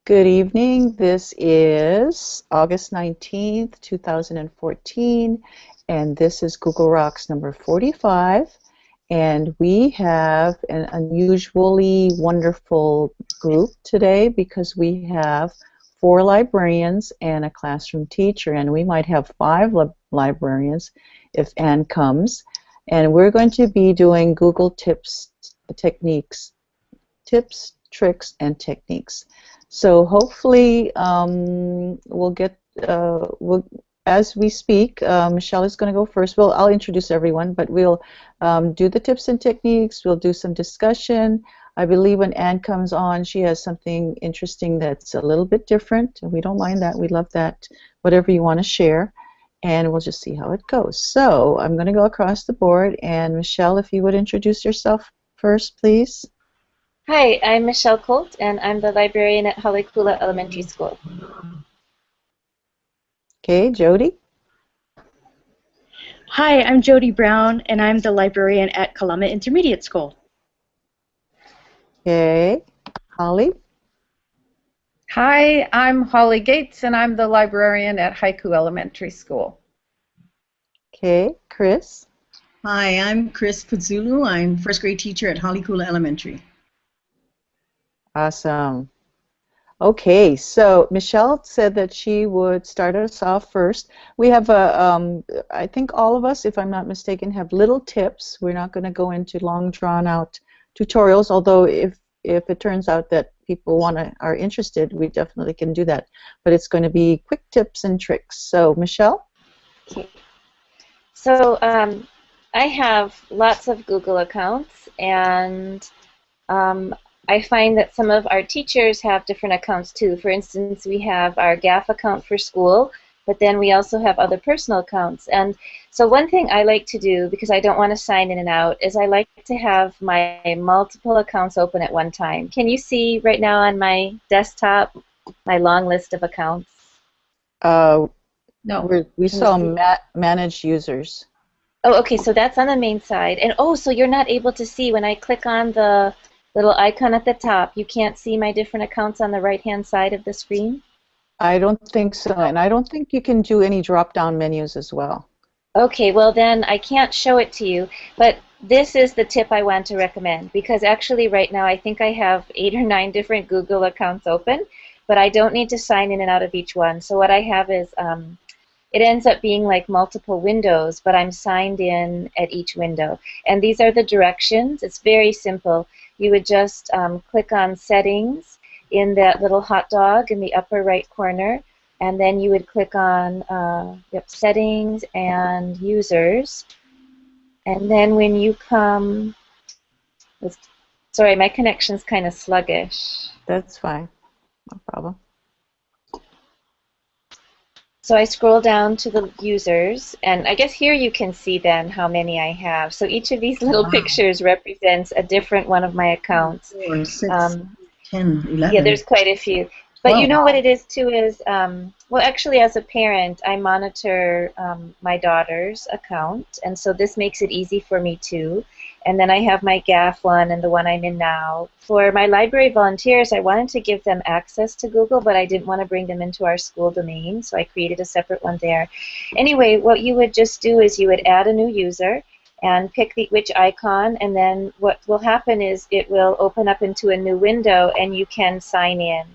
Good evening. This is August 19th, 2014, and this is Google Rocks number 45. And we have an unusually wonderful group today because we have 4 librarians and a classroom teacher, and we might have 5 librarians if Anne comes. And we're going to be doing Google tips, tricks, and techniques. So hopefully as we speak, Michelle is going to go first. Well, I'll introduce everyone, but we'll do the tips and techniques. We'll do some discussion. I believe when Anne comes on, she has something interesting that's a little bit different. We don't mind that. We love that. Whatever you want to share. And we'll just see how it goes. So I'm going to go across the board. And Michelle, if you would introduce yourself first, please. Hi, I'm Michelle Colte, and I'm the librarian at Haiku Elementary School. Okay, Jody. Hi, I'm Jody Brown, and I'm the librarian at Kalama Intermediate School. Okay, Holly. Hi, I'm Holly Gates, and I'm the librarian at Haiku Elementary School. Okay, Chris. Hi, I'm Chris Putzulu. I'm first grade teacher at Haiku Elementary. Awesome. Okay, so Michelle said that she would start us off first. We have I think all of us, if I'm not mistaken, have little tips. We're not going to go into long, drawn-out tutorials, although if it turns out that people are interested, we definitely can do that. But it's going to be quick tips and tricks. So, Michelle? Okay. So I have lots of Google accounts, and I find that some of our teachers have different accounts too. For instance, we have our GAF account for school, but then we also have other personal accounts. And so one thing I like to do, because I don't want to sign in and out, is I like to have my multiple accounts open at one time. Can you see right now on my desktop my long list of accounts? No. We saw manage users. Oh, okay, so that's on the main side. And oh, so you're not able to see when I click on the little icon at the top, you can't see my different accounts on the right-hand side of the screen? I don't think so, and I don't think you can do any drop-down menus as well. Okay, well then I can't show it to you, but this is the tip I want to recommend, because actually right now I think I have 8 or 9 different Google accounts open, but I don't need to sign in and out of each one. So what I have is, it ends up being like multiple windows, but I'm signed in at each window. And these are the directions. It's very simple. You would just click on Settings in that little hot dog in the upper right corner, and then you would click on Settings and Users. And then when you come, sorry, my connection's kind of sluggish. That's fine, no problem. So I scroll down to the users, and I guess here you can see then how many I have. So each of these little pictures represents a different one of my accounts. 4, 6, 10, 11. Yeah, there's quite a few. But you know what it is too is, well, actually as a parent, I monitor my daughter's account, and so this makes it easy for me too. And then I have my GAF one and the one I'm in now. For my library volunteers, I wanted to give them access to Google, but I didn't want to bring them into our school domain, so I created a separate one there. Anyway, what you would just do is you would add a new user and pick which icon, and then what will happen is it will open up into a new window and you can sign in.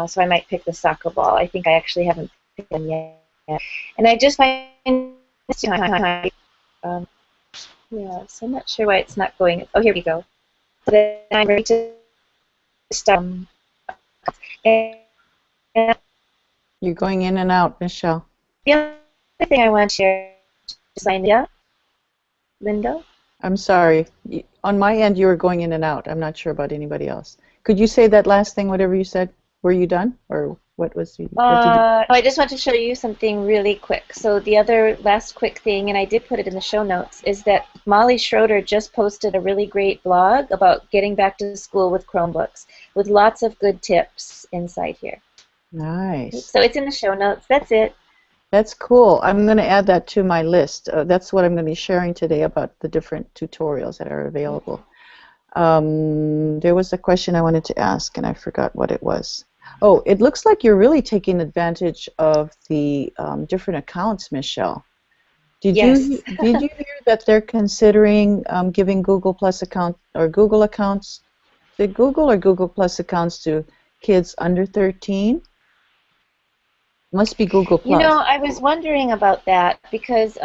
So I might pick the soccer ball. I think I actually haven't picked them yet. And I just find yeah, so I'm not sure why it's not going. Oh, here we go. So then I'm ready to start. You're going in and out, Michelle. The other thing I want to share is sign up. Linda? I'm sorry. On my end, you were going in and out. I'm not sure about anybody else. Could you say that last thing, whatever you said? Were you done? Or what was you? I just want to show you something really quick. So the other last quick thing, and I did put it in the show notes, is that Molly Schroeder just posted a really great blog about getting back to school with Chromebooks, with lots of good tips inside here. Nice. So it's in the show notes. That's it. That's cool. I'm going to add that to my list. That's what I'm going to be sharing today about the different tutorials that are available. There was a question I wanted to ask, and I forgot what it was. Oh, it looks like you're really taking advantage of the different accounts, Michelle. Did Yes. you hear that they're considering giving Google Plus account or Google accounts, the Google or Google Plus accounts to kids under 13? Must be Google You know, Plus. I was wondering about that because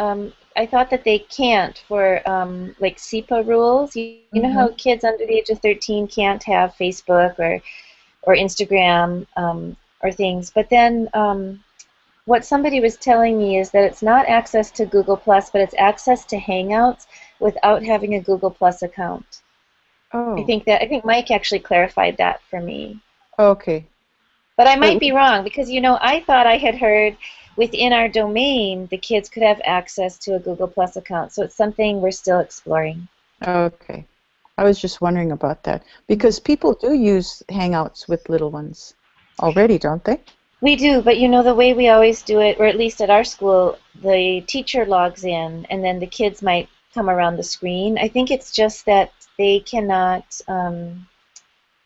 I thought that they can't for like SEPA rules. You know Mm-hmm. how kids under the age of 13 can't have Facebook or Instagram or things. But then what somebody was telling me is that it's not access to Google Plus, but it's access to Hangouts without having a Google Plus account. Oh, I think Mike actually clarified that for me. okay. But I But might be wrong because, you know, I thought I had heard within our domain the kids could have access to a Google Plus account. So it's something we're still exploring. okay. I was just wondering about that because people do use Hangouts with little ones already, don't they? We do, but you know, the way we always do it, or at least at our school, the teacher logs in and then the kids might come around the screen. I think it's just that they cannot,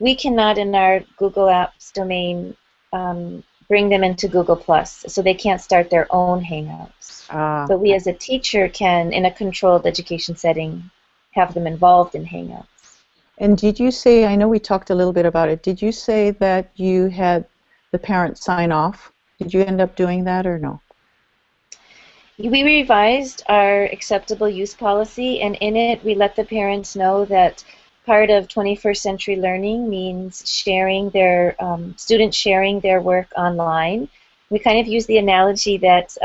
we cannot in our Google Apps domain bring them into Google Plus, so they can't start their own Hangouts. Ah. But we as a teacher can, in a controlled education setting, have them involved in Hangouts. And did you say, I know we talked a little bit about it, did you say that you had the parents sign off? Did you end up doing that or no? We revised our acceptable use policy, and in it we let the parents know that part of 21st century learning means sharing their students sharing their work online. We kind of use the analogy that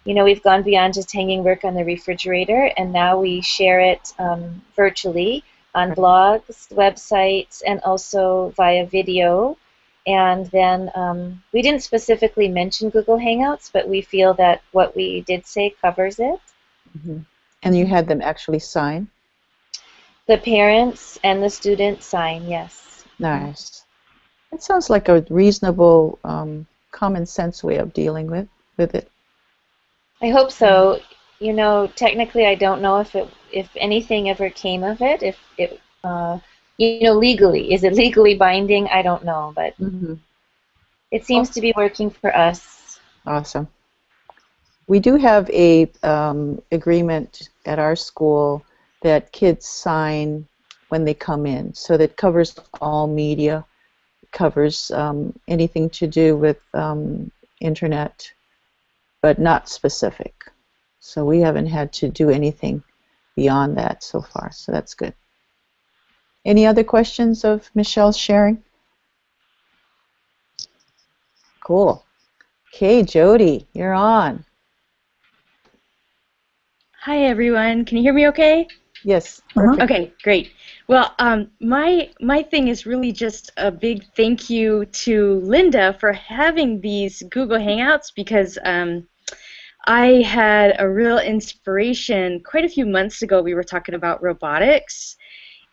you know, we've gone beyond just hanging work on the refrigerator, and now we share it virtually on blogs, websites, and also via video. And then we didn't specifically mention Google Hangouts, but we feel that what we did say covers it. Mm-hmm. And you had them actually sign? The parents and the students sign, yes. Nice. It sounds like a reasonable, common sense way of dealing with it. I hope so. You know, technically, I don't know if anything ever came of it. If it, you know, legally, is it legally binding? I don't know, but it seems to be working for us. Awesome. We do have a agreement at our school that kids sign when they come in, so that covers all media, covers anything to do with internet, but not specific. So we haven't had to do anything beyond that so far, so that's good. Any other questions of Michelle's sharing? Cool. Okay, Jody, you're on. Hi, everyone. Can you hear me okay? Yes, perfect. Okay, great. Well, my thing is really just a big thank you to Linda for having these Google Hangouts because I had a real inspiration. Quite a few months ago, we were talking about robotics,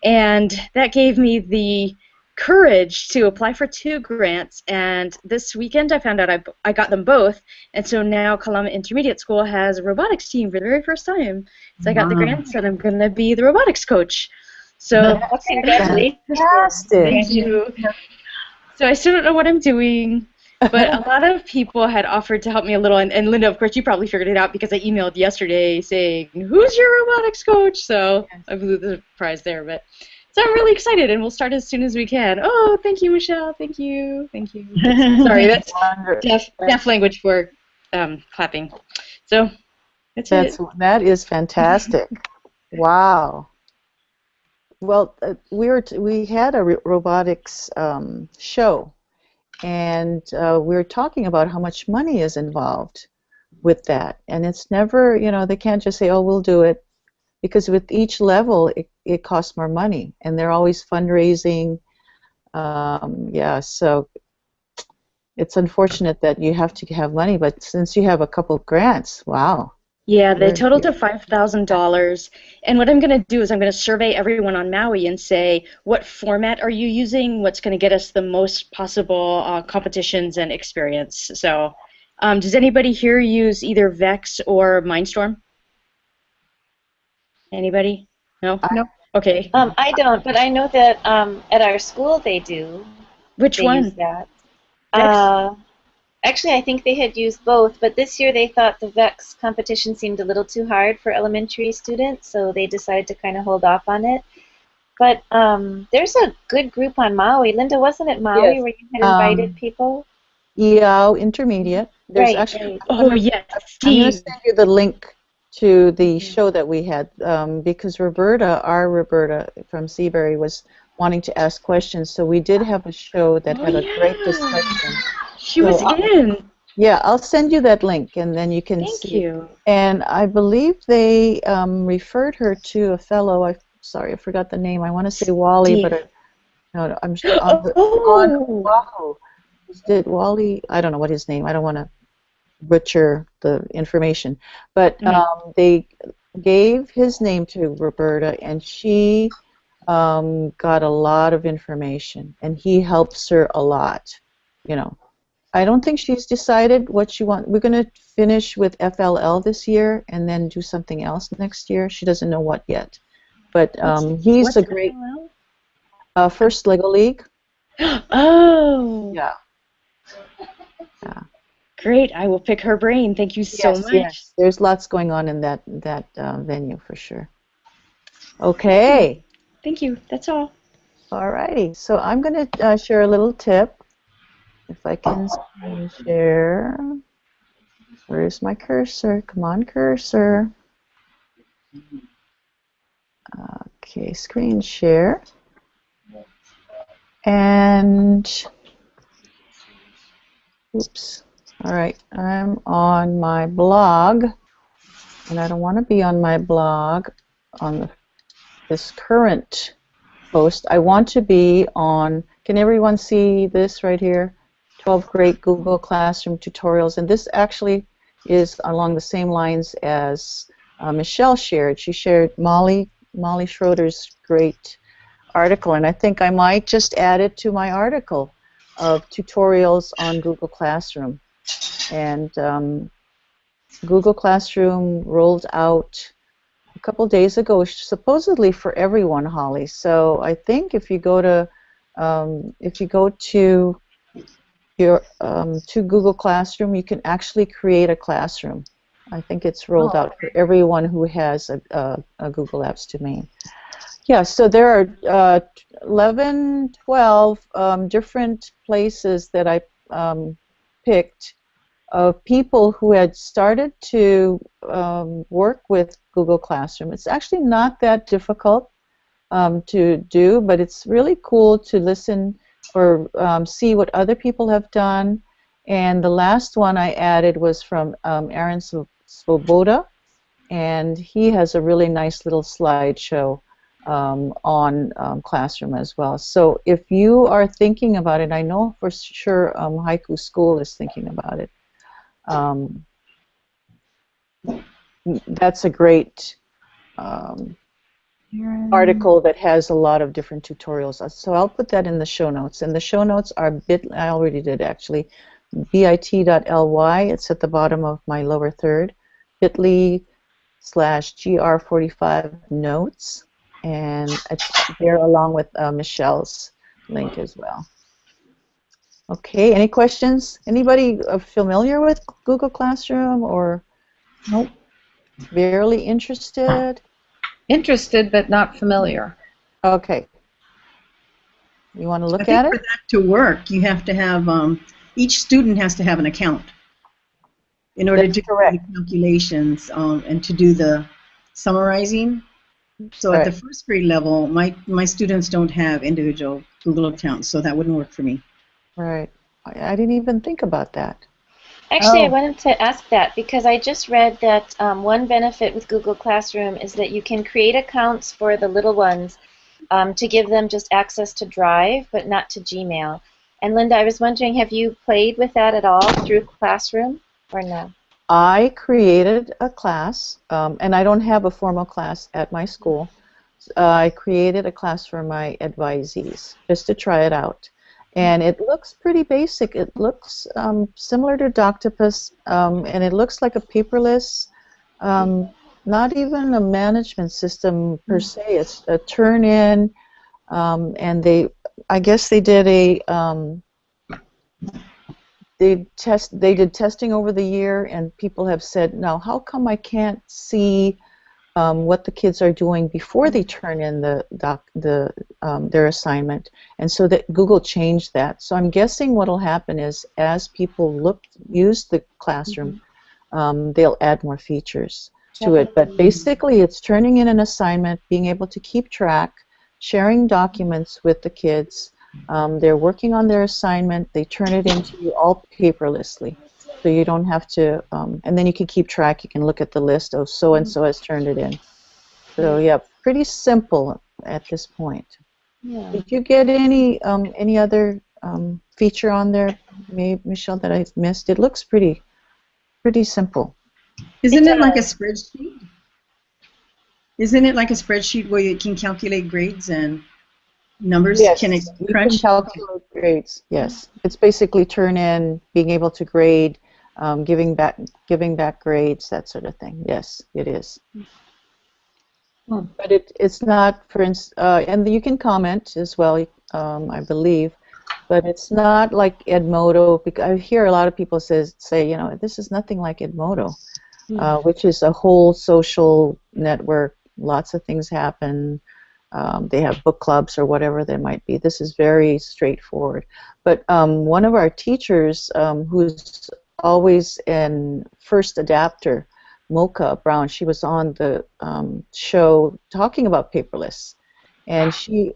and that gave me the courage to apply for 2 grants. And this weekend, I found out I got them both, and so now Kalama Intermediate School has a robotics team for the very first time. So I got the grants, and I'm going to be the robotics coach. So Congratulations. Fantastic. thank you. So I still don't know what I'm doing, but a lot of people had offered to help me a little, and Linda, of course, you probably figured it out because I emailed yesterday saying, who's your robotics coach? So I blew the prize there, but so I'm really excited, and we'll start as soon as we can. Oh, thank you, Michelle. Thank you. Thank you. Sorry, that's deaf language for clapping. So that's it. That is fantastic. Wow. Well, we had a robotics show, and we were talking about how much money is involved with that, and it's never, you know, they can't just say, oh, we'll do it, because with each level it costs more money, and they're always fundraising. Yeah, so it's unfortunate that you have to have money, but since you have a couple of grants, wow. Yeah, they total to $5,000. And what I'm going to do is I'm going to survey everyone on Maui and say, what format are you using? What's going to get us the most possible competitions and experience? So does anybody here use either Vex or Mindstorm? Anybody? No? No. Okay. I don't, but I know that at our school they do. Which They one? use that. Actually, I think they had used both, but this year they thought the VEX competition seemed a little too hard for elementary students, so they decided to kind of hold off on it. But there's a good group on Maui. Linda, wasn't it Maui Yes. where you had invited people? EO Intermediate. There's Right, actually, right. Oh yes, I'm going to Steve. send you the link to the show that we had because our Roberta from Seabury was wanting to ask questions. So we did have a show that had a great discussion. She was in. Yeah, I'll send you that link and then you can Thank see. you. And I believe they referred her to a fellow. Sorry, I forgot the name. I want to say Wally, Steve. but no, I'm on Oh. Oahu. Did Wally? I don't know what his name. I don't want to butcher the information, but they gave his name to Roberta, and she got a lot of information, and he helps her a lot. You know, I don't think she's decided what she wants. We're going to finish with FLL this year, and then do something else next year. She doesn't know what yet, but he's a great first Lego League. Oh. Yeah. Great. I will pick her brain. Thank you so much. Yes. There's lots going on in that venue for sure. Okay. Thank you. That's all. All righty. So I'm going to share a little tip. If I can screen share. Where's my cursor? Come on, cursor. Okay, screen share. And, oops. All right, I'm on my blog, and I don't want to be on my blog on this current post. I want to be on, can everyone see this right here? 12 great Google Classroom tutorials, and this actually is along the same lines as Michelle shared. She shared Molly Schroeder's great article, and I think I might just add it to my article of tutorials on Google Classroom. And Google Classroom rolled out a couple days ago, supposedly for everyone, Holly. So I think if you go to your to Google Classroom, you can actually create a classroom. I think it's rolled out for everyone who has a Google Apps domain. Yeah, so there are 12 different places that I picked of people who had started to work with Google Classroom. It's actually not that difficult to do, but it's really cool to listen or see what other people have done. And the last one I added was from Aaron Svoboda, and he has a really nice little slideshow on Classroom as well. So if you are thinking about it, I know for sure Haiku School is thinking about it. That's a great article that has a lot of different tutorials. So I'll put that in the show notes. And the show notes are I already did actually, bit.ly. It's at the bottom of my lower third, bit.ly/gr45 notes. And it's there along with Michelle's link as well. Okay, any questions? Anybody familiar with Google Classroom or nope? Barely interested? Interested but not familiar. Okay. You want to look I think at for it? that to work, you have to have, each student has to have an account in order That's to do correct. the calculations and to do the summarizing. So at the first grade level, my students don't have individual Google accounts, so that wouldn't work for me. Right. I didn't even think about that. Actually, I wanted to ask that because I just read that one benefit with Google Classroom is that you can create accounts for the little ones to give them just access to Drive, but not to Gmail. And Linda, I was wondering, have you played with that at all through Classroom or no? I created a class, and I don't have a formal class at my school. I created a class for my advisees just to try it out. And it looks pretty basic. It looks similar to Doctopus, and it looks like a paperless, not even a management system per se. It's a turn-in, and I guess they did a they did testing over the year, and people have said, now how come I can't see what the kids are doing before they turn in their assignment, and so that Google changed that. So I'm guessing what will happen is as people use the classroom, they'll add more features to it. But basically, it's turning in an assignment, being able to keep track, sharing documents with the kids. They're working on their assignment. They turn it into you all paperlessly. So you don't have to, and then you can keep track. You can look at the list of so-and-so has turned it in. So yeah, pretty simple at this point. Yeah. Did you get any other feature on there, Michelle, that I missed? It looks pretty simple. Isn't it like a spreadsheet? Isn't it like a spreadsheet where you can calculate grades and numbers? Yes, Can it you crunch? can calculate grades. Yes, it's basically turn in, being able to grade, giving back grades, that sort of thing. Yes, it is. But it's not, for instance, and you can comment as well, I believe, but it's not like Edmodo. Because I hear a lot of people say, this is nothing like Edmodo, which is a whole social network. Lots of things happen. They have book clubs or whatever they might be. This is very straightforward. But one of our teachers, who's always in first adapter, Mocha Brown, she was on the show talking about paperless, and she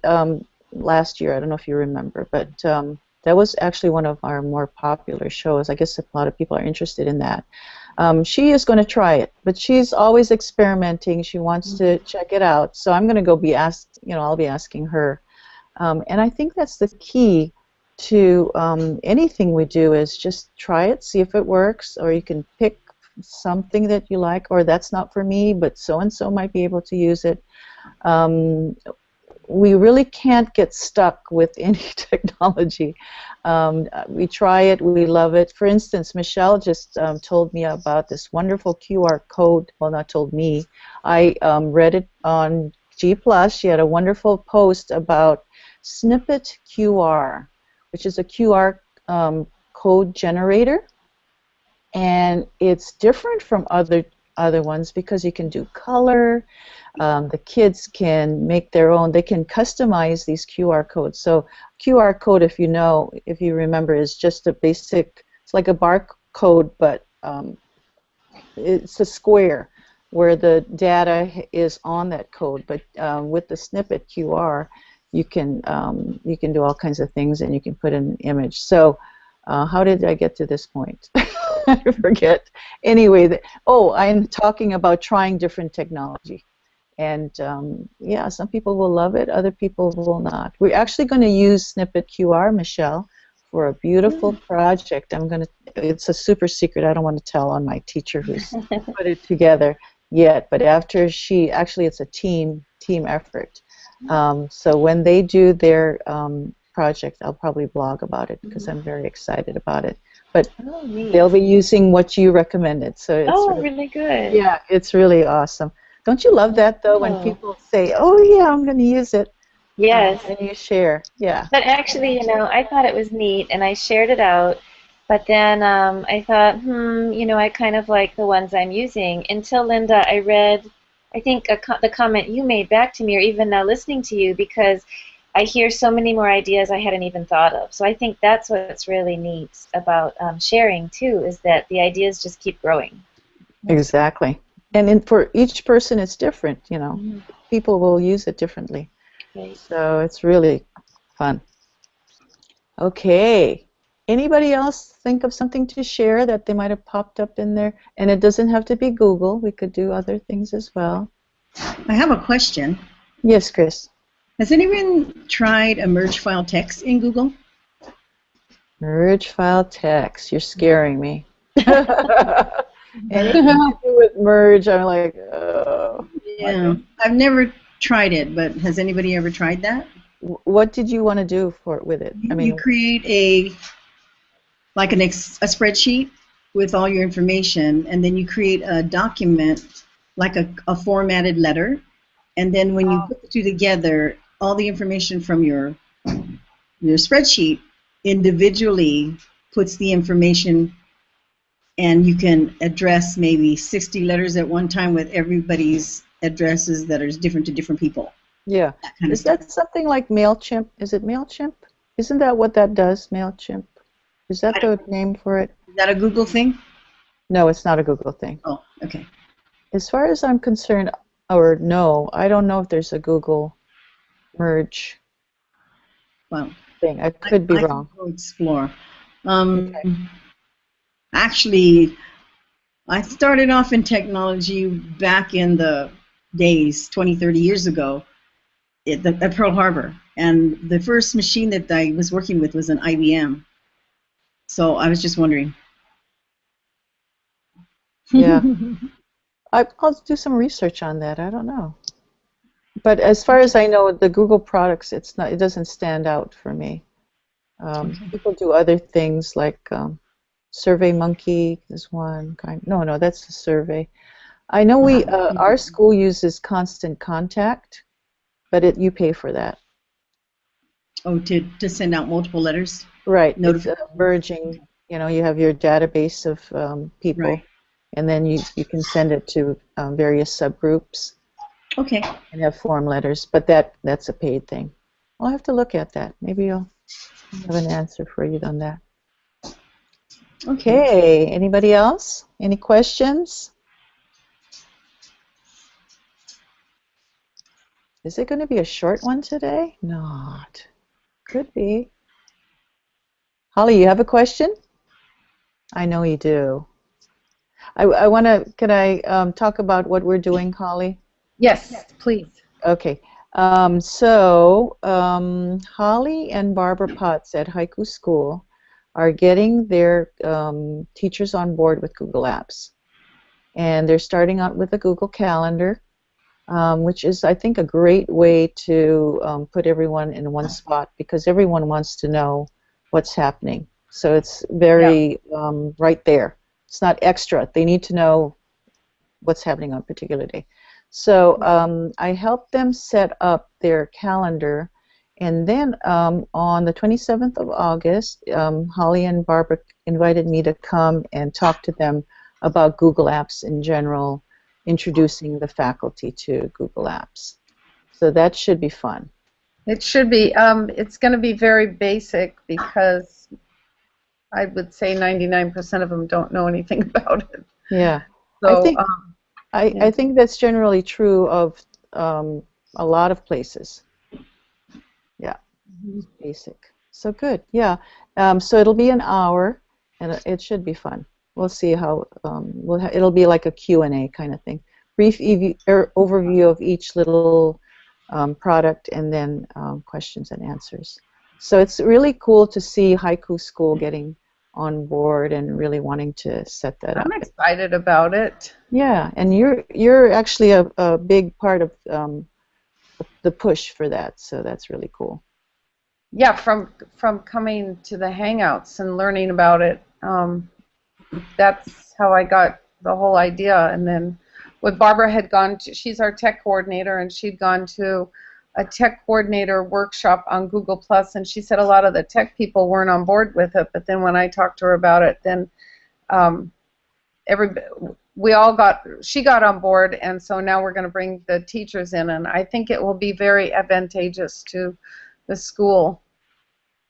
last year, I don't know if you remember, but that was actually one of our more popular shows. I guess a lot of people are interested in that. She is going to try it, but she's always experimenting. She wants to check it out, so I'm going to go be asked. I'll be asking her, and I think that's the key to anything we do is just try it, see if it works, or you can pick something that you like, or that's not for me, but so-and-so might be able to use it. We really can't get stuck with any technology. We try it, we love it. For instance, Michelle just told me about this wonderful QR code. Well, not told me. I read it on G+. She had a wonderful post about SnippetQR, which is a QR code generator. And it's different from other ones because you can do color. The kids can make their own. They can customize these QR codes. So QR code, if you remember, is just a basic. It's like a barcode, but it's a square where the data is on that code. But with the SnippetQR, you can do all kinds of things, and you can put in an image. So how did I get to this point? I forget. Anyway, I'm talking about trying different technology. And yeah, some people will love it, other people will not. We're actually going to use SnippetQR, Michelle, for a beautiful project. It's a super secret. I don't want to tell on my teacher who's put it together yet. But after it's a team effort. So when they do their project, I'll probably blog about it because I'm very excited about it. But they'll be using what you recommended, so it's really good. Yeah, it's really awesome. Don't you love that though, when people say, "Oh yeah, I'm going to use it"? Yes. And you share, yeah. But actually, I thought it was neat, and I shared it out. But then I thought, I kind of like the ones I'm using. Until, Linda, I read, I think, the comment you made back to me, or even now listening to you, because I hear so many more ideas I hadn't even thought of. So I think that's what's really neat about sharing, too, is that the ideas just keep growing. Exactly. And for each person, it's different, People will use it differently. Right. So it's really fun. Okay. Anybody else think of something to share that they might have popped up in there? And it doesn't have to be Google. We could do other things as well. I have a question. Yes, Chris. Has anyone tried a merge file text in Google? Merge file text. You're scaring me. Anything to do with merge, I'm like, oh. Yeah, I've never tried it, but has anybody ever tried that? What did you want to do with it? I mean, you create a spreadsheet with all your information, and then you create a document like a formatted letter, and then when you put the two together, all the information from your spreadsheet individually puts the information, and you can address maybe 60 letters at one time with everybody's addresses that are different to different people. Yeah. That kind of Is stuff. that something like MailChimp? Is it MailChimp? Isn't that what that does, MailChimp? Is that the name for it? Is that a Google thing? No, it's not a Google thing. Oh, okay. As far as I'm concerned, or no, I don't know if there's a Google merge Well, thing. I could be I wrong. can go explore. Okay. Actually, I started off in technology back in the days, 20, 30 years ago, at Pearl Harbor. And the first machine that I was working with was an IBM. So I was just wondering. Yeah. I'll do some research on that. I don't know. But as far as I know, the Google products, it doesn't stand out for me. People do other things like SurveyMonkey is one kind. No, that's a survey. I know our school uses Constant Contact, but you pay for that. Oh, to send out multiple letters? Right. It's merging. You have your database of people, Right. and then you can send it to various subgroups. Okay. And have form letters, but that's a paid thing. I'll have to look at that. Maybe I'll have an answer for you on that. Okay. Anybody else? Any questions? Is it going to be a short one today? Not. Could be. Holly, you have a question? I know you do. I want to. Can I talk about what we're doing, Holly? Yes, please. Okay. Holly and Barbara Potts at Haiku School are getting their teachers on board with Google Apps. And they're starting out with a Google Calendar, which is, I think, a great way to put everyone in one spot because everyone wants to know what's happening. So it's very right there. It's not extra. They need to know what's happening on a particular day. So I helped them set up their calendar, and then on the 27th of August, Holly and Barbara invited me to come and talk to them about Google Apps in general, introducing the faculty to Google Apps. So that should be fun. It should be. It's going to be very basic because I would say 99% of them don't know anything about it. Yeah. So I think that's generally true of a lot of places. Yeah, basic. So good. Yeah. So it'll be an hour, and it should be fun. We'll see how it'll be like a Q&A kind of thing. Brief overview of each little product, and then questions and answers. So it's really cool to see Haiku School getting on board and really wanting to set that up. I'm excited about it. Yeah, and you're actually a big part of the push for that, so that's really cool. Yeah, from coming to the Hangouts and learning about it, that's how I got the whole idea. And then what Barbara had gone to, she's our tech coordinator, and she'd gone to a tech coordinator workshop on Google Plus, and she said a lot of the tech people weren't on board with it. But then when I talked to her about it, then she got on board, and so now we're going to bring the teachers in, and I think it will be very advantageous to the school.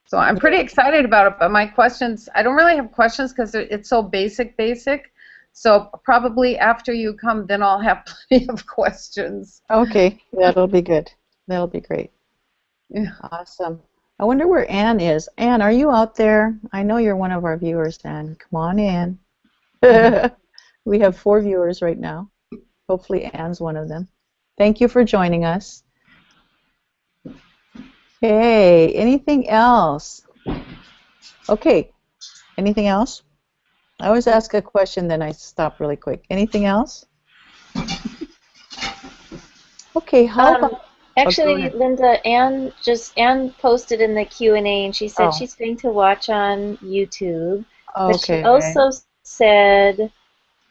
So I'm pretty excited about it. But my questions, I don't really have questions because it's so basic. So probably after you come, then I'll have plenty of questions. Okay, that'll be good. That'll be great. Yeah. Awesome. I wonder where Ann is. Ann, are you out there? I know you're one of our viewers, Ann. Come on in. We have 4 viewers right now. Hopefully Ann's one of them. Thank you for joining us. Okay, anything else? Okay, anything else? I always ask a question, then I stop really quick. Anything else? Okay, how about... Actually, Linda, Ann posted in the Q&A, and she said she's going to watch on YouTube. But she also said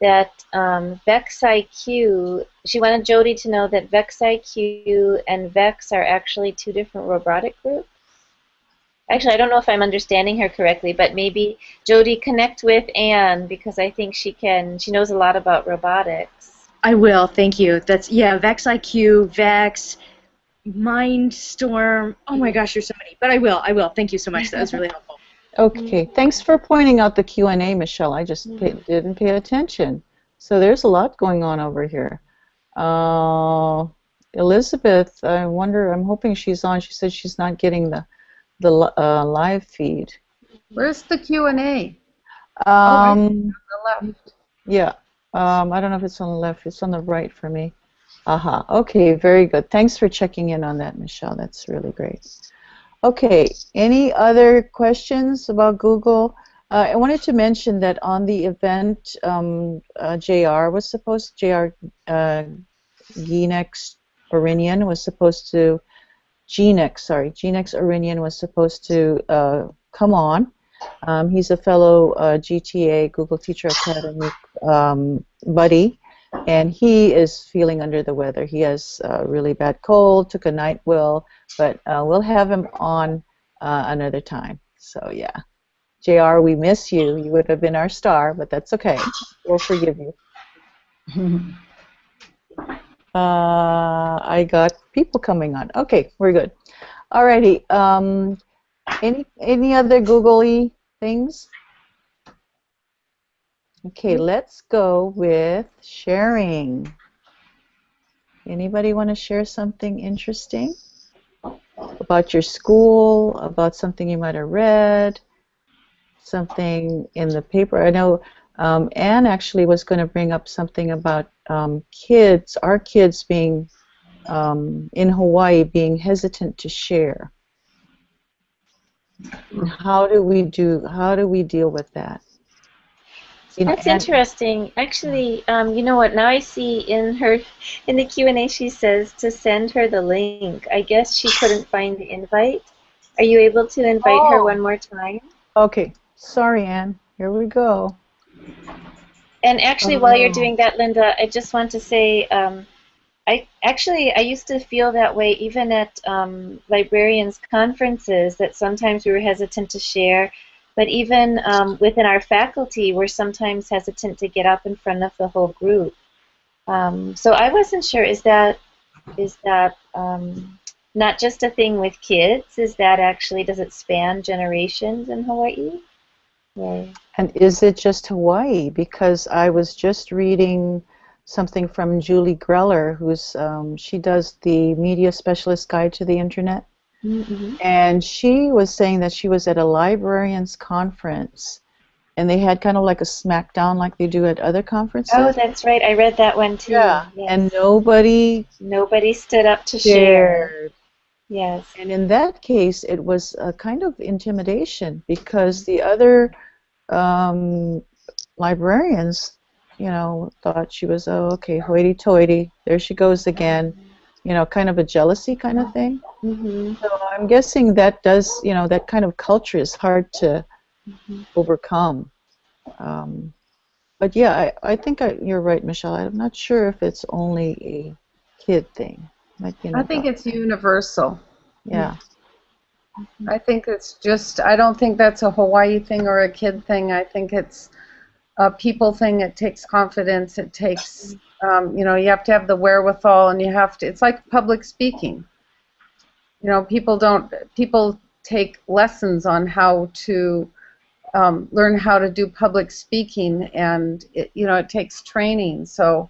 that VexIQ, she wanted Jody to know that VexIQ and Vex are actually 2 different robotic groups. Actually, I don't know if I'm understanding her correctly, but maybe Jody, connect with Anne because I think she knows a lot about robotics. I will, thank you. That's, yeah, Vex IQ, Vex, Mindstorm. Oh my gosh, there's so many. But I will. Thank you so much. That was really helpful. Okay, thanks for pointing out the Q&A, Michelle. I just didn't pay attention. So there's a lot going on over here. Elizabeth, I'm hoping she's on. She said she's not getting the live feed. Where's the Q&A? Um, On the left. yeah, I don't know if it's on the left. It's on the right for me. Aha, okay, very good. Thanks for checking in on that, Michelle. That's really great. Okay, any other questions about Google? I wanted to mention that on the event, JR Genex Orinian was supposed to, Genex Orinian was supposed to come on. He's a fellow GTA Google Teacher Academy buddy, and he is feeling under the weather. He has a really bad cold, took a night will, but we'll have him on another time. So yeah, JR, we miss you. You would have been our star, but that's okay. We'll forgive you. I got people coming on. Okay, we're good. Alrighty. Any other googly things? Okay, let's go with sharing. Anybody want to share something interesting about your school, about something you might have read, something in the paper? I know Anne actually was going to bring up something about our kids being in Hawaii being hesitant to share. How do we deal with that? That's interesting. Actually, you know what? Now I see in the Q&A she says to send her the link. I guess she couldn't find the invite. Are you able to invite her one more time? Okay. Sorry, Anne. Here we go. And actually, while you're doing that, Linda, I just want to say, I used to feel that way even at librarians' conferences, that sometimes we were hesitant to share. But even within our faculty, we're sometimes hesitant to get up in front of the whole group. So I wasn't sure, is that not just a thing with kids? Is that actually, does it span generations in Hawaii? Yeah. And is it just Hawaii? Because I was just reading something from Julie Greller, who's she does the Media Specialist Guide to the Internet. Mm-hmm. And she was saying that she was at a librarians conference, and they had kind of like a smackdown like they do at other conferences. Oh, that's right. I read that one too. Yeah. Yes. And nobody stood up to share. Yes. And in that case, it was a kind of intimidation because the other librarians, thought she was, oh, okay, hoity-toity, there she goes again. Kind of a jealousy kind of thing. Mm-hmm. So I'm guessing that does, that kind of culture is hard to overcome. But yeah, I think you're right, Michelle. I'm not sure if it's only a kid thing. I think it's universal. Yeah. I think it's just, I don't think that's a Hawaii thing or a kid thing. I think it's a people thing. It takes confidence. It takes... you have to have the wherewithal, and it's like public speaking. People take lessons on how to learn how to do public speaking, and it takes training. So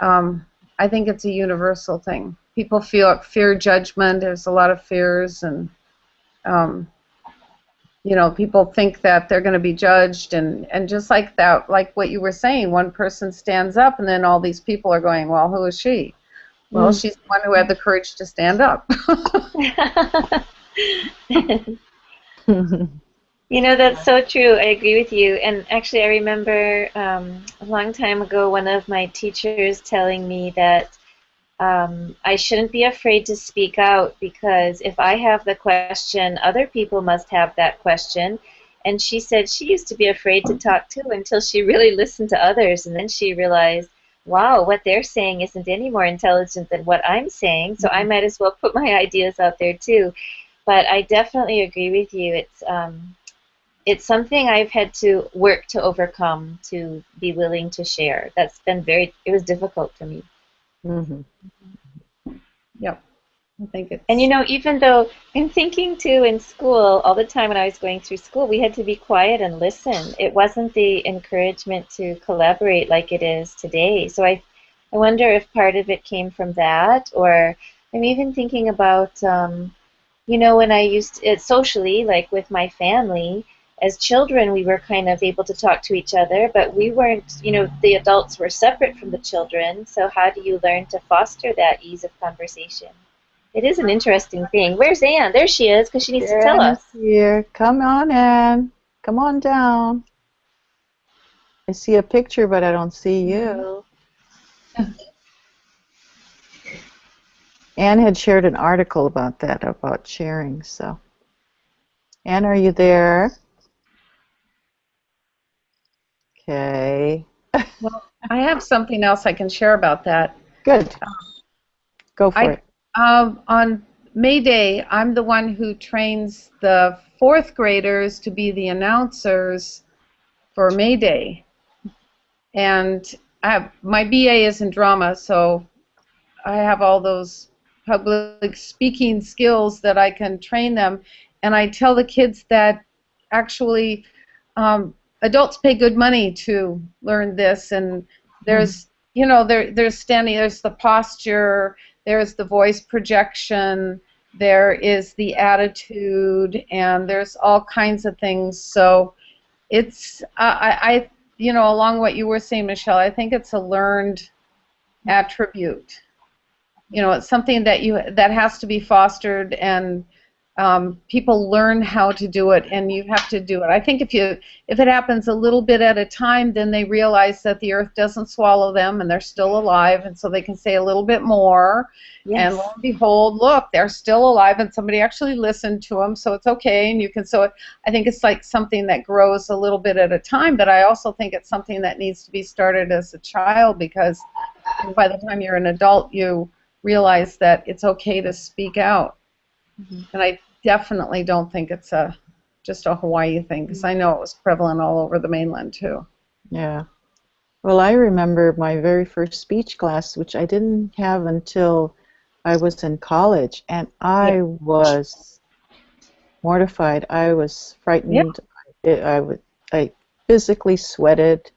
I think it's a universal thing. People fear judgment. There's a lot of fears, and people think that they're going to be judged, and just like that, like what you were saying, one person stands up, and then all these people are going, well, who is she? Well, she's the one who had the courage to stand up. That's so true. I agree with you. And actually, I remember a long time ago, one of my teachers telling me that I shouldn't be afraid to speak out, because if I have the question, other people must have that question. And she said she used to be afraid to talk too until she really listened to others, and then she realized, wow, what they're saying isn't any more intelligent than what I'm saying, so I might as well put my ideas out there too. but I definitely agree with you. It's something I've had to work to overcome, to be willing to share. That's been it was difficult for me. Mm-hmm. Yep. I think it's. And even though I'm thinking too, in school, all the time when I was going through school, we had to be quiet and listen. It wasn't the encouragement to collaborate like it is today. So I wonder if part of it came from that, or I'm even thinking about, when I used it socially, like with my family, as children, we were kind of able to talk to each other, but we weren't, the adults were separate from the children. So how do you learn to foster that ease of conversation? It is an interesting thing. Where's Anne? There she is, because she needs to tell Anne us. is here. Come on, Anne. Come on down. I see a picture, but I don't see you. Anne had shared an article about that, about sharing. So, Anne, are you there? Okay. Well, I have something else I can share about that. Good. Go for it. On May Day, I'm the one who trains the 4th graders to be the announcers for May Day. And my BA is in drama, so I have all those public speaking skills that I can train them. And I tell the kids that actually adults pay good money to learn this. And there's, there's the posture, there's the voice projection, there is the attitude, and there's all kinds of things. So it's, along what you were saying, Michelle, I think it's a learned attribute. It's something that has to be fostered, and people learn how to do it, and you have to do it. I think if it happens a little bit at a time, then they realize that the earth doesn't swallow them, and they're still alive, and so they can say a little bit more. Yes. And lo and behold, look, they're still alive, and somebody actually listened to them, so it's okay. And I think it's like something that grows a little bit at a time, but I also think it's something that needs to be started as a child, because by the time you're an adult, you realize that it's okay to speak out. Mm-hmm. And I definitely don't think it's just a Hawaii thing, because I know it was prevalent all over the mainland too. Yeah. Well, I remember my very first speech class, which I didn't have until I was in college, and I was mortified. I was frightened. Yeah. I physically sweated.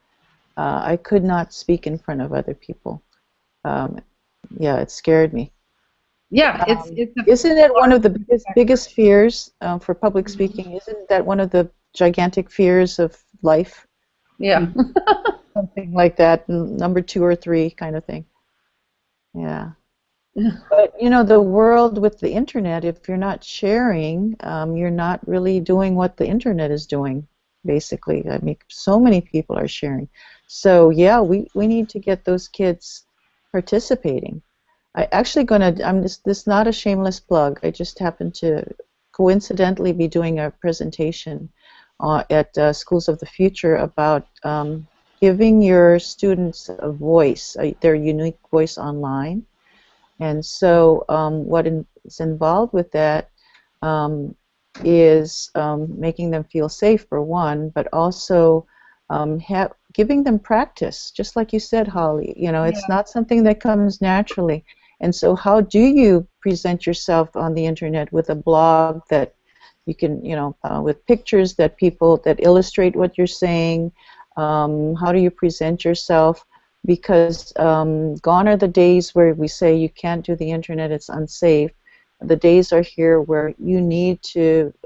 I could not speak in front of other people. It scared me. Yeah, isn't it one of the biggest fears for public speaking? Isn't that one of the gigantic fears of life? Yeah. Something like that, number 2 or 3 kind of thing. Yeah. But, the world with the internet, if you're not sharing, you're not really doing what the internet is doing, basically. I mean, so many people are sharing. So, yeah, we need to get those kids participating. This is not a shameless plug. I just happened to coincidentally be doing a presentation at Schools of the Future about giving your students a voice, their unique voice online. And so what is involved with that is making them feel safe, for one, but also giving them practice, just like you said, Holly. It's not something that comes naturally. And so how do you present yourself on the internet with a blog that you can, with pictures that illustrate what you're saying? How do you present yourself? Because gone are the days where we say you can't do the internet, it's unsafe. The days are here where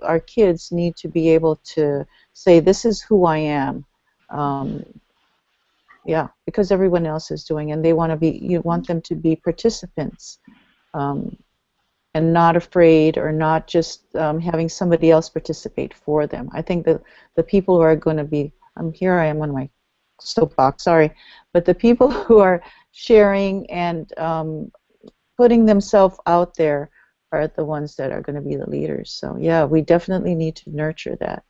our kids need to be able to say, this is who I am. Because everyone else is doing, and you want them to be participants, and not afraid, or not just having somebody else participate for them. I think that the people who are going to be, here I am on my soapbox, sorry, but the people who are sharing and putting themselves out there are the ones that are going to be the leaders. So yeah, we definitely need to nurture that,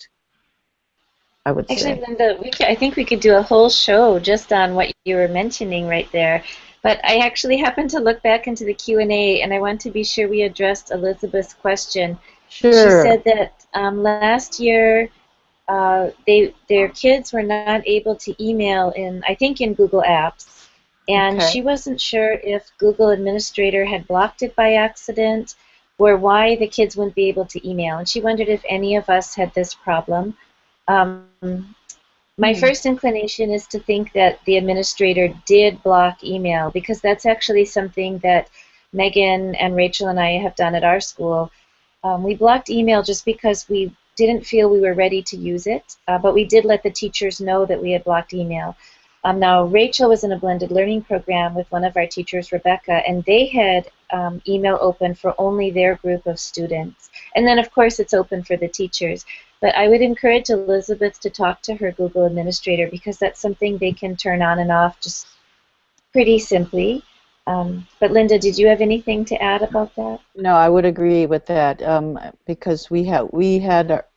I would say. Actually, Linda, I think we could do a whole show just on what you were mentioning right there. But I actually happened to look back into the Q&A, and I want to be sure we addressed Elizabeth's question. She Sure. said that last year their kids were not able to email I think in Google Apps, and Okay. she wasn't sure if Google Administrator had blocked it by accident or why the kids wouldn't be able to email. And she wondered if any of us had this problem. Um, my first inclination is to think that the administrator did block email, because that's actually something that Megan and Rachel and I have done at our school. We blocked email just because we didn't feel we were ready to use it, but we did let the teachers know that we had blocked email. Now, Rachel was in a blended learning program with one of our teachers, Rebecca, and they had email open for only their group of students. And then, of course, it's open for the teachers. But I would encourage Elizabeth to talk to her Google Administrator, because that's something they can turn on and off just pretty simply. But Linda, did you have anything to add about that? No, I would agree with that, because we have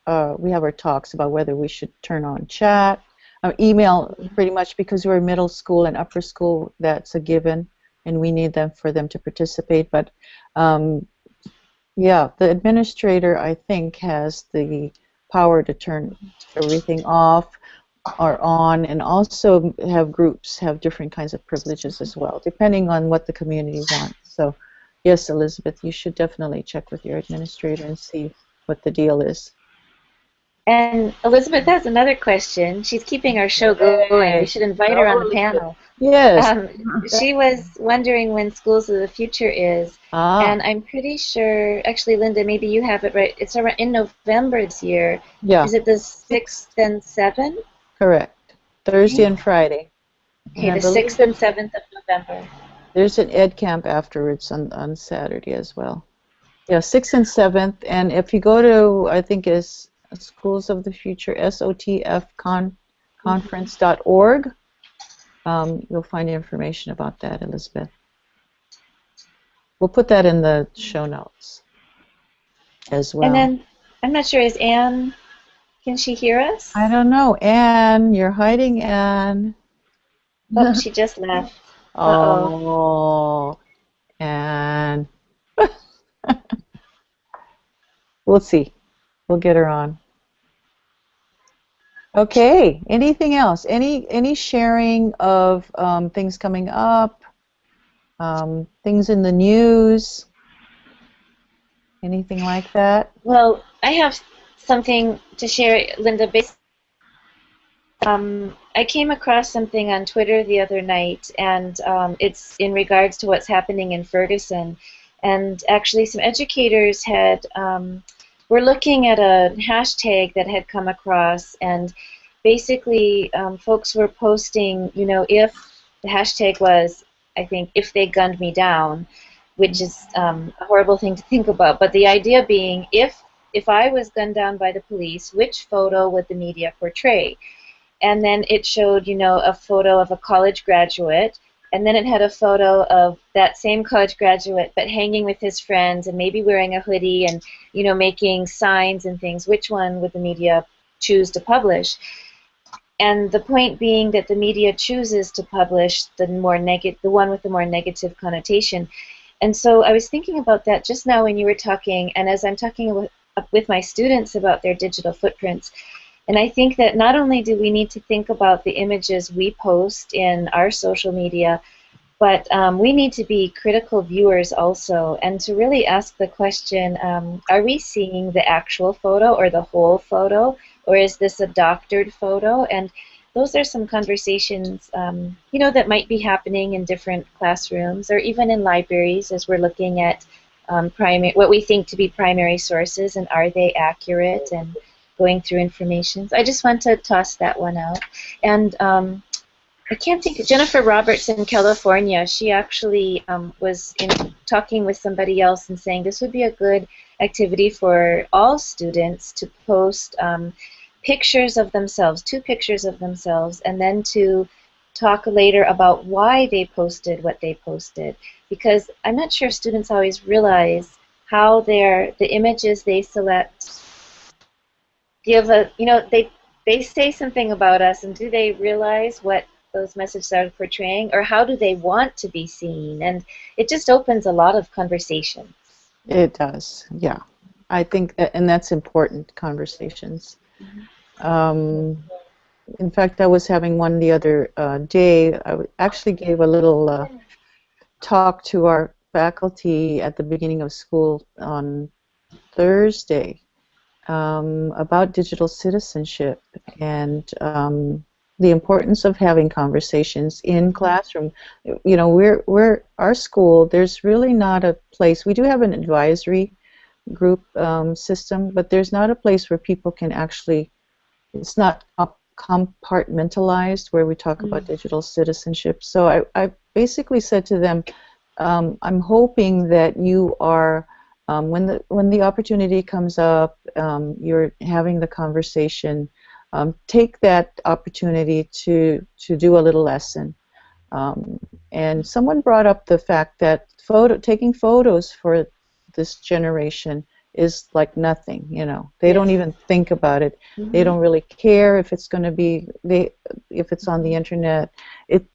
our talks about whether we should turn on chat, email, pretty much because we're middle school and upper school. That's a given, and we need them for them to participate. But yeah, the administrator, I think, has the power to turn everything off or on, and also have different kinds of privileges as well, depending on what the community wants. So, yes, Elizabeth, you should definitely check with your administrator and see what the deal is. And Elizabeth has another question. She's keeping our show going. We should invite her on the panel. Yes. She was wondering when Schools of the Future is, and I'm pretty sure, actually, Linda, maybe you have it right. It's around in November this year. Yeah. Is it the 6th and 7th? Correct. Thursday and Friday. Okay, the 6th and 7th of November. There's an ed camp afterwards on Saturday as well. Yeah, 6th and 7th, and if you go to, I think it's Schools of the Future, SOTFconference.org, you'll find information about that, Elizabeth. We'll put that in the show notes as well. And then, I'm not sure, is Anne, can she hear us? I don't know. Anne, you're hiding, Anne. Oh, she just left. Oh, Anne. We'll see. We'll get her on. Okay. Anything else? Any sharing of things coming up? Things in the news? Anything like that? Well, I have something to share, Linda. I came across something on Twitter the other night, and it's in regards to what's happening in Ferguson. And actually, some educators were looking at a hashtag that had come across, and basically folks were posting, if the hashtag was, I think, if they gunned me down, which is a horrible thing to think about, but the idea being, if I was gunned down by the police, which photo would the media portray? And then it showed, a photo of a college graduate, and then it had a photo of that same college graduate, but hanging with his friends and maybe wearing a hoodie and, making signs and things. Which one would the media choose to publish? And the point being that the media chooses to publish the one with the more negative connotation. And so I was thinking about that just now when you were talking, and as I'm talking with my students about their digital footprints. And I think that not only do we need to think about the images we post in our social media, but we need to be critical viewers also, and to really ask the question, are we seeing the actual photo or the whole photo, or is this a doctored photo? And those are some conversations, that might be happening in different classrooms or even in libraries as we're looking at what we think to be primary sources, and are they accurate, and going through information. So I just want to toss that one out. And I can't think, Jennifer Roberts in California, she actually was talking with somebody else and saying this would be a good activity for all students to post pictures of themselves, 2 pictures of themselves, and then to talk later about why they posted what they posted. Because I'm not sure students always realize how the images they select give they say something about us, and do they realize what those messages are portraying, or how do they want to be seen? And it just opens a lot of conversations. It does, yeah. I think that, and that's important, conversations. In fact, I was having one the other day. Actually gave a little talk to our faculty at the beginning of school on Thursday about digital citizenship and the importance of having conversations in classroom. You know, we're our school. There's really not a place. We do have an advisory group system, but there's not a place where people can actually. It's not compartmentalized where we talk about digital citizenship. So I basically said to them, I'm hoping that you are, when the opportunity comes up, you're having the conversation, take that opportunity to do a little lesson. And someone brought up the fact that taking photos for this generation is like nothing, you know. They don't even think about it. They don't really care if it's going to be if it's on the internet.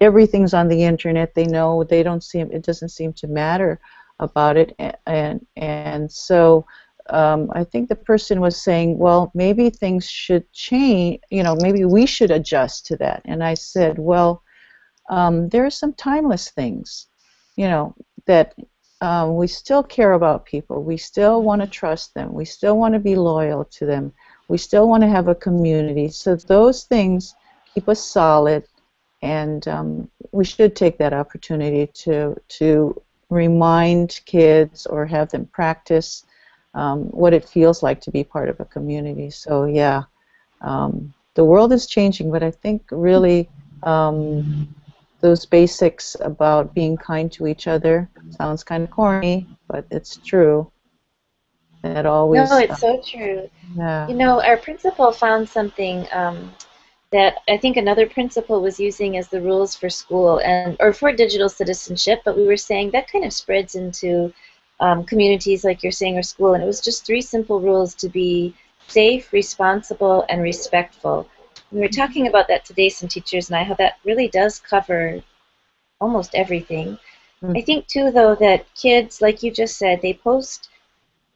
Everything's on the internet. They know. It doesn't seem to matter about it. And so I think the person was saying, well, maybe things should change. You know, maybe we should adjust to that. And I said, well, there are some timeless things, you know, that. We still care about people. We still want to trust them. We still want to be loyal to them. We still want to have a community. So those things keep us solid, and we should take that opportunity to remind kids or have them practice what it feels like to be part of a community. So yeah, the world is changing, but I think really those basics about being kind to each other sounds kind of corny, but it's true. That always. No, it's so true. Yeah. You know, our principal found something that I think another principal was using as the rules for school or for digital citizenship, but we were saying that kind of spreads into communities like you're saying or school, and it was just 3 simple rules to be safe, responsible, and respectful. We were talking about that today, some teachers and I, how that really does cover almost everything. I think, too, though, that kids, like you just said, they post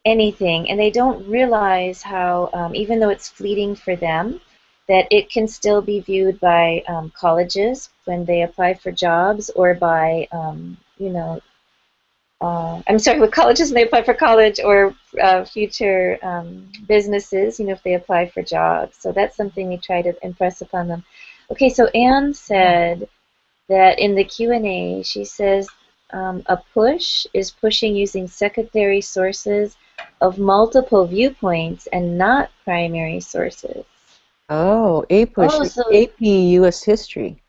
anything, and they don't realize how, even though it's fleeting for them, that it can still be viewed by colleges when they apply for jobs, or by, you know, I'm sorry, with colleges when they apply for college, or future businesses, you know, if they apply for jobs. So that's something we try to impress upon them. Okay, so Anne said that in the Q&A, she says a push is pushing using secondary sources of multiple viewpoints and not primary sources. Oh, APUSH, Oh, so AP U.S. History.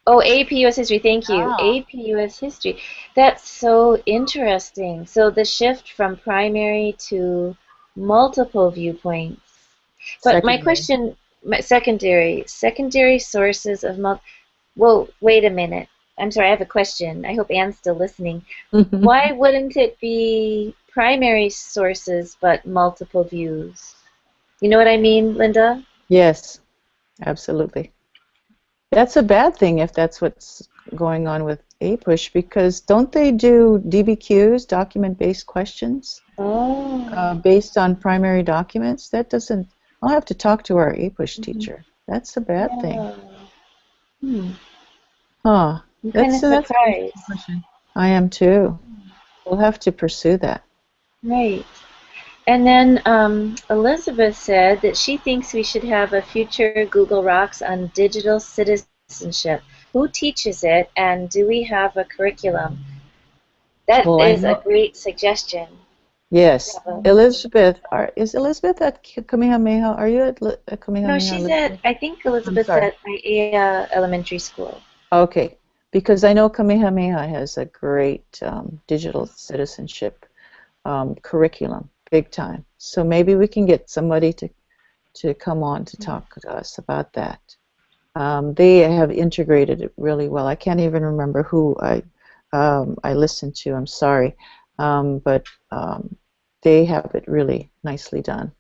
Oh, AP US History, thank you. Ah. AP US History. That's so interesting. So the shift from primary to multiple viewpoints. But my Secondary. question, secondary sources of Well, wait a minute. I'm sorry, I have a question. I hope Anne's still listening. Why wouldn't it be primary sources but multiple views? You know what I mean, Linda? Yes, absolutely. That's a bad thing if that's what's going on with APUSH, because don't they do DBQs, document-based questions, based on primary documents? That doesn't. I'll have to talk to our APUSH teacher. That's a bad thing. Huh. I'm kind of surprised. I am too. We'll have to pursue that. Right. And then Elizabeth said that she thinks we should have a future Google Rocks on digital citizenship. Who teaches it, and do we have a curriculum? That is a great suggestion. Yes. Elizabeth, is Elizabeth at Kamehameha? Are you at Kamehameha? No, she's at, I think Elizabeth's at Aiea Elementary School. Okay, because I know Kamehameha has a great digital citizenship curriculum. Big time. So maybe we can get somebody to come on to talk to us about that. They have integrated it really well. I can't even remember who I listened to. I'm sorry, but they have it really nicely done.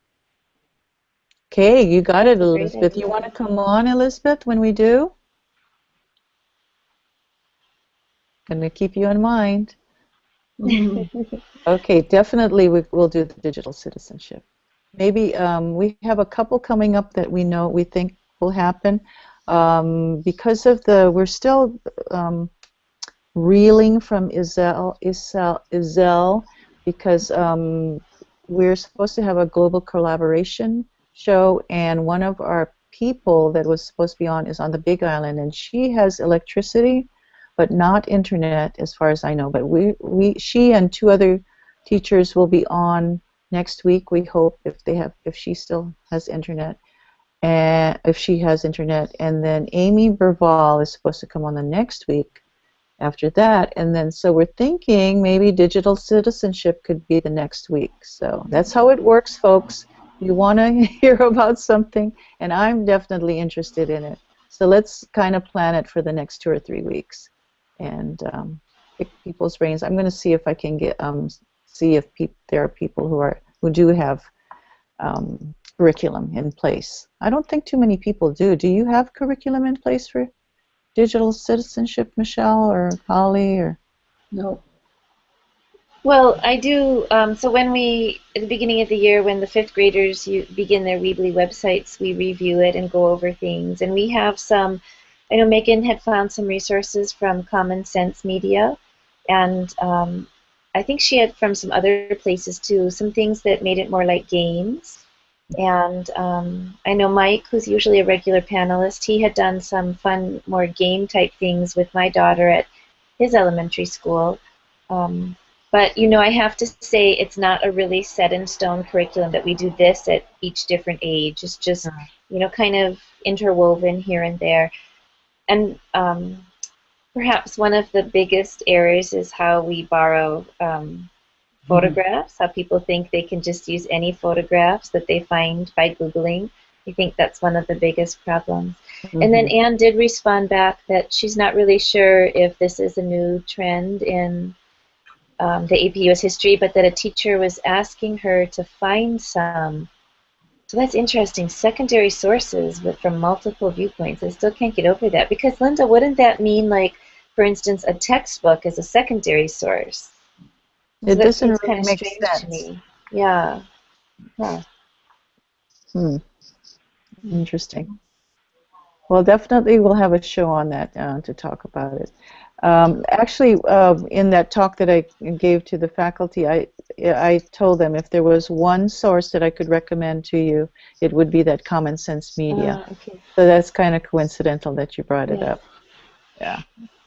Okay, you got it, Elizabeth. You want to come on, Elizabeth, when we do? Going to keep you in mind. Okay, definitely we'll do the digital citizenship. Maybe we have a couple coming up that we think will happen. Because of we're still reeling from Isel because we're supposed to have a global collaboration show, and one of our people that was supposed to be on is on the Big Island, and she has electricity, but not internet, as far as I know. But she and two other teachers will be on next week. We hope if she still has internet, and if she has internet, and then Amy Berval is supposed to come on the next week after that, and then so we're thinking maybe digital citizenship could be the next week. So that's how it works, folks. You want to hear about something, and I'm definitely interested in it. So let's kind of plan it for the next 2 or 3 weeks, and pick people's brains. I'm going to see if I can get see if there are people who do have curriculum in place. I don't think too many people do. Do you have curriculum in place for digital citizenship, Michelle or Holly? Or No. Well, I do. So when at the beginning of the year, when the 5th graders begin their Weebly websites, we review it and go over things. And we have some, I know Megan had found some resources from Common Sense Media, and I think she had from some other places too, some things that made it more like games. And I know Mike, who's usually a regular panelist, he had done some fun, more game-type things with my daughter at his elementary school. But, I have to say it's not a really set-in-stone curriculum that we do this at each different age. It's just, kind of interwoven here and there. And perhaps one of the biggest errors is how we borrow photographs, how people think they can just use any photographs that they find by Googling. I think that's one of the biggest problems. And then Anne did respond back that she's not really sure if this is a new trend in the AP US history, but that a teacher was asking her to find some. So that's interesting. Secondary sources from multiple viewpoints. I still can't get over that. Because, Linda, wouldn't that mean, like, for instance, a textbook is a secondary source? It doesn't really make sense to me. Yeah. Huh. Interesting. Well, definitely we'll have a show on that to talk about it. Actually, in that talk that I gave to the faculty, I told them if there was one source that I could recommend to you, it would be that Common Sense Media. Okay. So that's kind of coincidental that you brought it up. Yeah.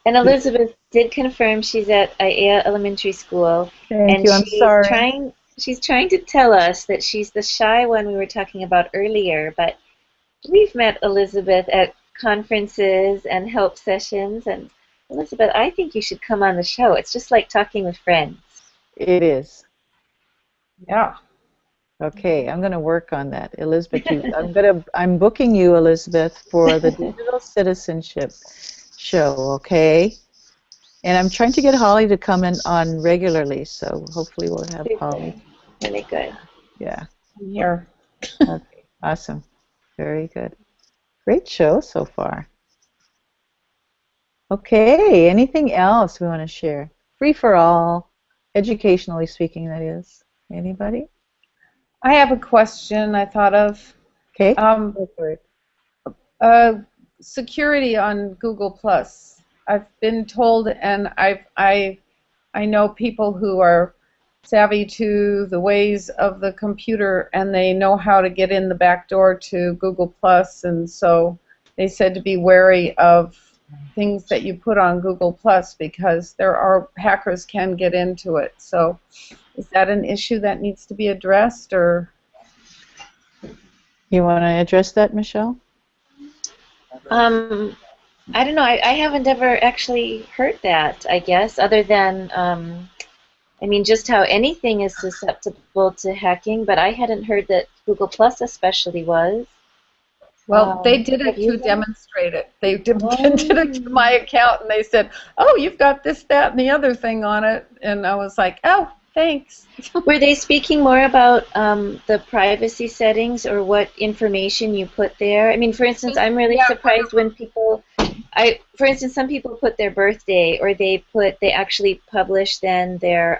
And Elizabeth did confirm she's at IAEA Elementary School. Thank you. I'm sorry. She's trying to tell us that she's the shy one we were talking about earlier, but we've met Elizabeth at conferences and help sessions, and Elizabeth, I think you should come on the show. It's just like talking with friends. It is. Yeah. Okay, I'm going to work on that, Elizabeth. I'm booking you, Elizabeth, for the digital citizenship show. Okay, and I'm trying to get Holly to come in on regularly, so hopefully we'll have Holly. Really good. Yeah. I'm here. Okay. Awesome. Very good. Great show so far. Okay, anything else we want to share? Free for all, educationally speaking, that is. Anybody? I have a question I thought of. Okay. Go for it. Security on Google Plus. I've been told, and I know people who are savvy to the ways of the computer, and they know how to get in the back door to Google Plus, and so they said to be wary of things that you put on Google Plus because hackers can get into it. So is that an issue that needs to be addressed, or? You want to address that, Michelle? I don't know. I haven't ever actually heard that, I guess, other than, just how anything is susceptible to hacking, but I hadn't heard that Google Plus especially was. Well, they did it to demonstrate it. They did it to my account, and they said, oh, you've got this, that, and the other thing on it. And I was like, oh, thanks. Were they speaking more about the privacy settings or what information you put there? I mean, for instance, I'm really surprised when people for instance, some people put their birthday, or they actually publish then their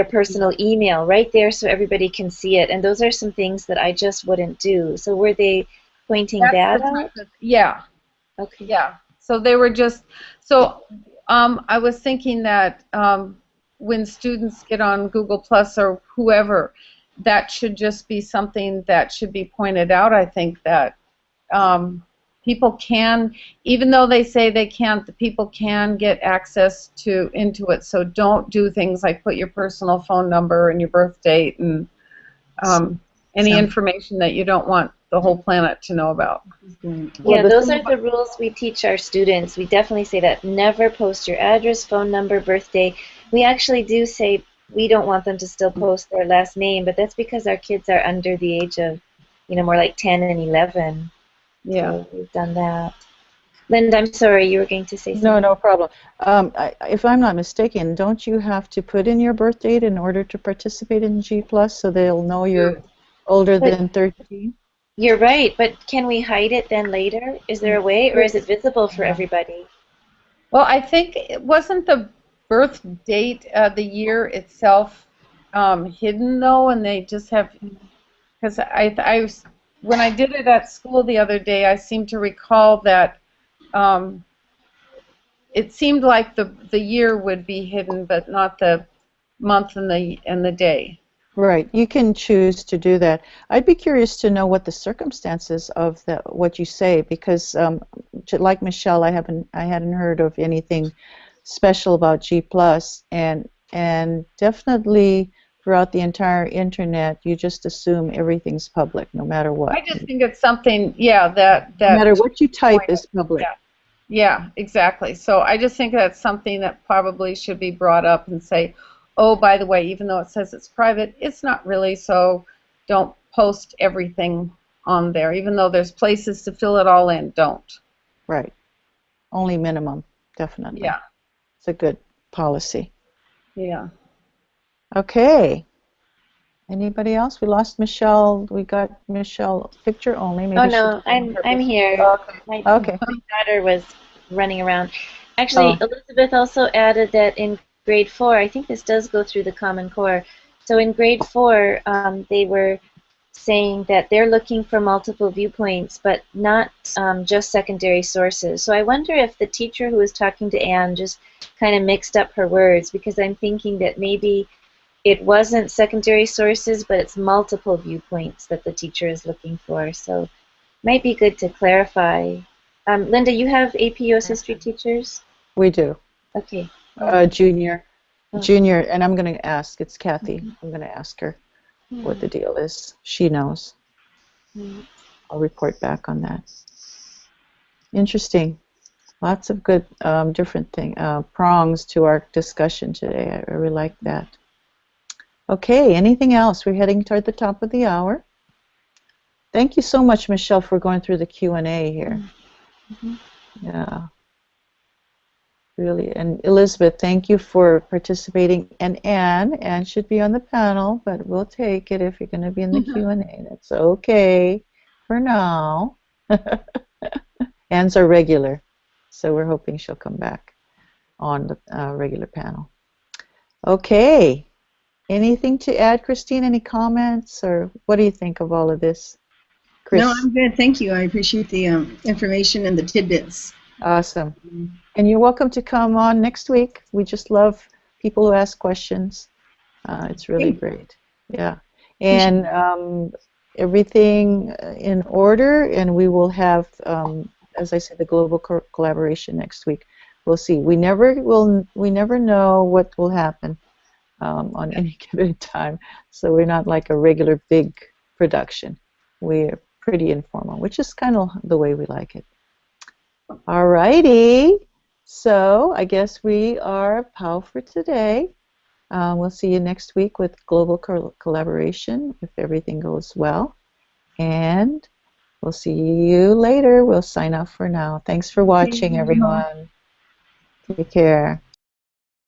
personal email right there so everybody can see it. And those are some things that I just wouldn't do. So were they pointing that out? Yeah. Okay. Yeah. So they were just, so I was thinking that when students get on Google Plus or whoever, that should just be something that should be pointed out. I think that people can, even though they say they can't, the people can get access into it. So don't do things like put your personal phone number and your birth date and any information that you don't want the whole planet to know about. Yeah, those are the rules we teach our students. We definitely say that never post your address, phone number, birthday. We actually do say we don't want them to still post their last name, but that's because our kids are under the age of, more like 10 and 11. Yeah. So we've done that. Linda, I'm sorry, you were going to say something. No problem. If I'm not mistaken, don't you have to put in your birth date in order to participate in G+, so they'll know you're older than 13? You're right, but can we hide it then later? Is there a way, or is it visible for everybody? Well, I think it wasn't the birth date, the year itself hidden, though, and they just have, because when I did it at school the other day, I seem to recall that it seemed like the year would be hidden, but not the month and the day. Right. You can choose to do that. I'd be curious to know what the circumstances of what you say, because like Michelle, I hadn't heard of anything special about G+, and definitely throughout the entire internet, you just assume everything's public, no matter what. I just think it's something, that no matter what you type is public. Yeah, exactly. So I just think that's something that probably should be brought up and say, oh, by the way, even though it says it's private, it's not really, so don't post everything on there. Even though there's places to fill it all in, don't. Right. Only minimum, definitely. Yeah. It's a good policy. Yeah. Okay. Anybody else? We lost Michelle. We got Michelle picture only. Maybe no, I'm here. Okay. My Okay. daughter was running around. Actually, Elizabeth also added that in grade 4, I think this does go through the Common Core. So in grade 4, they were saying that they're looking for multiple viewpoints, but not just secondary sources. So I wonder if the teacher who was talking to Anne just kind of mixed up her words, because I'm thinking that maybe it wasn't secondary sources, but it's multiple viewpoints that the teacher is looking for. So it might be good to clarify. Linda, you have AP US History teachers? We do. Okay. Junior, and I'm going to ask. It's Kathy. I'm going to ask her what the deal is. She knows. I'll report back on that. Interesting. Lots of good different prongs to our discussion today. I really like that. Okay, anything else? We're heading toward the top of the hour. Thank you so much, Michelle, for going through the Q&A here. Yeah. Really, and Elizabeth, thank you for participating. And Anne should be on the panel, but we'll take it if you're going to be in the Q&A. That's okay for now. Anne's our regular, so we're hoping she'll come back on the regular panel. Okay, anything to add, Christine? Any comments, or what do you think of all of this? Chris? No, I'm good. Thank you. I appreciate the information and the tidbits. Awesome. And you're welcome to come on next week. We just love people who ask questions. It's really great. Yeah. And everything in order, and we will have, as I said, the global collaboration next week. We'll see. We never know what will happen on any given time. So we're not like a regular big production. We're pretty informal, which is kind of the way we like it. Alrighty, so I guess we are POW for today. We'll see you next week with global collaboration if everything goes well. And we'll see you later. We'll sign off for now. Thanks for watching, everyone. Take care.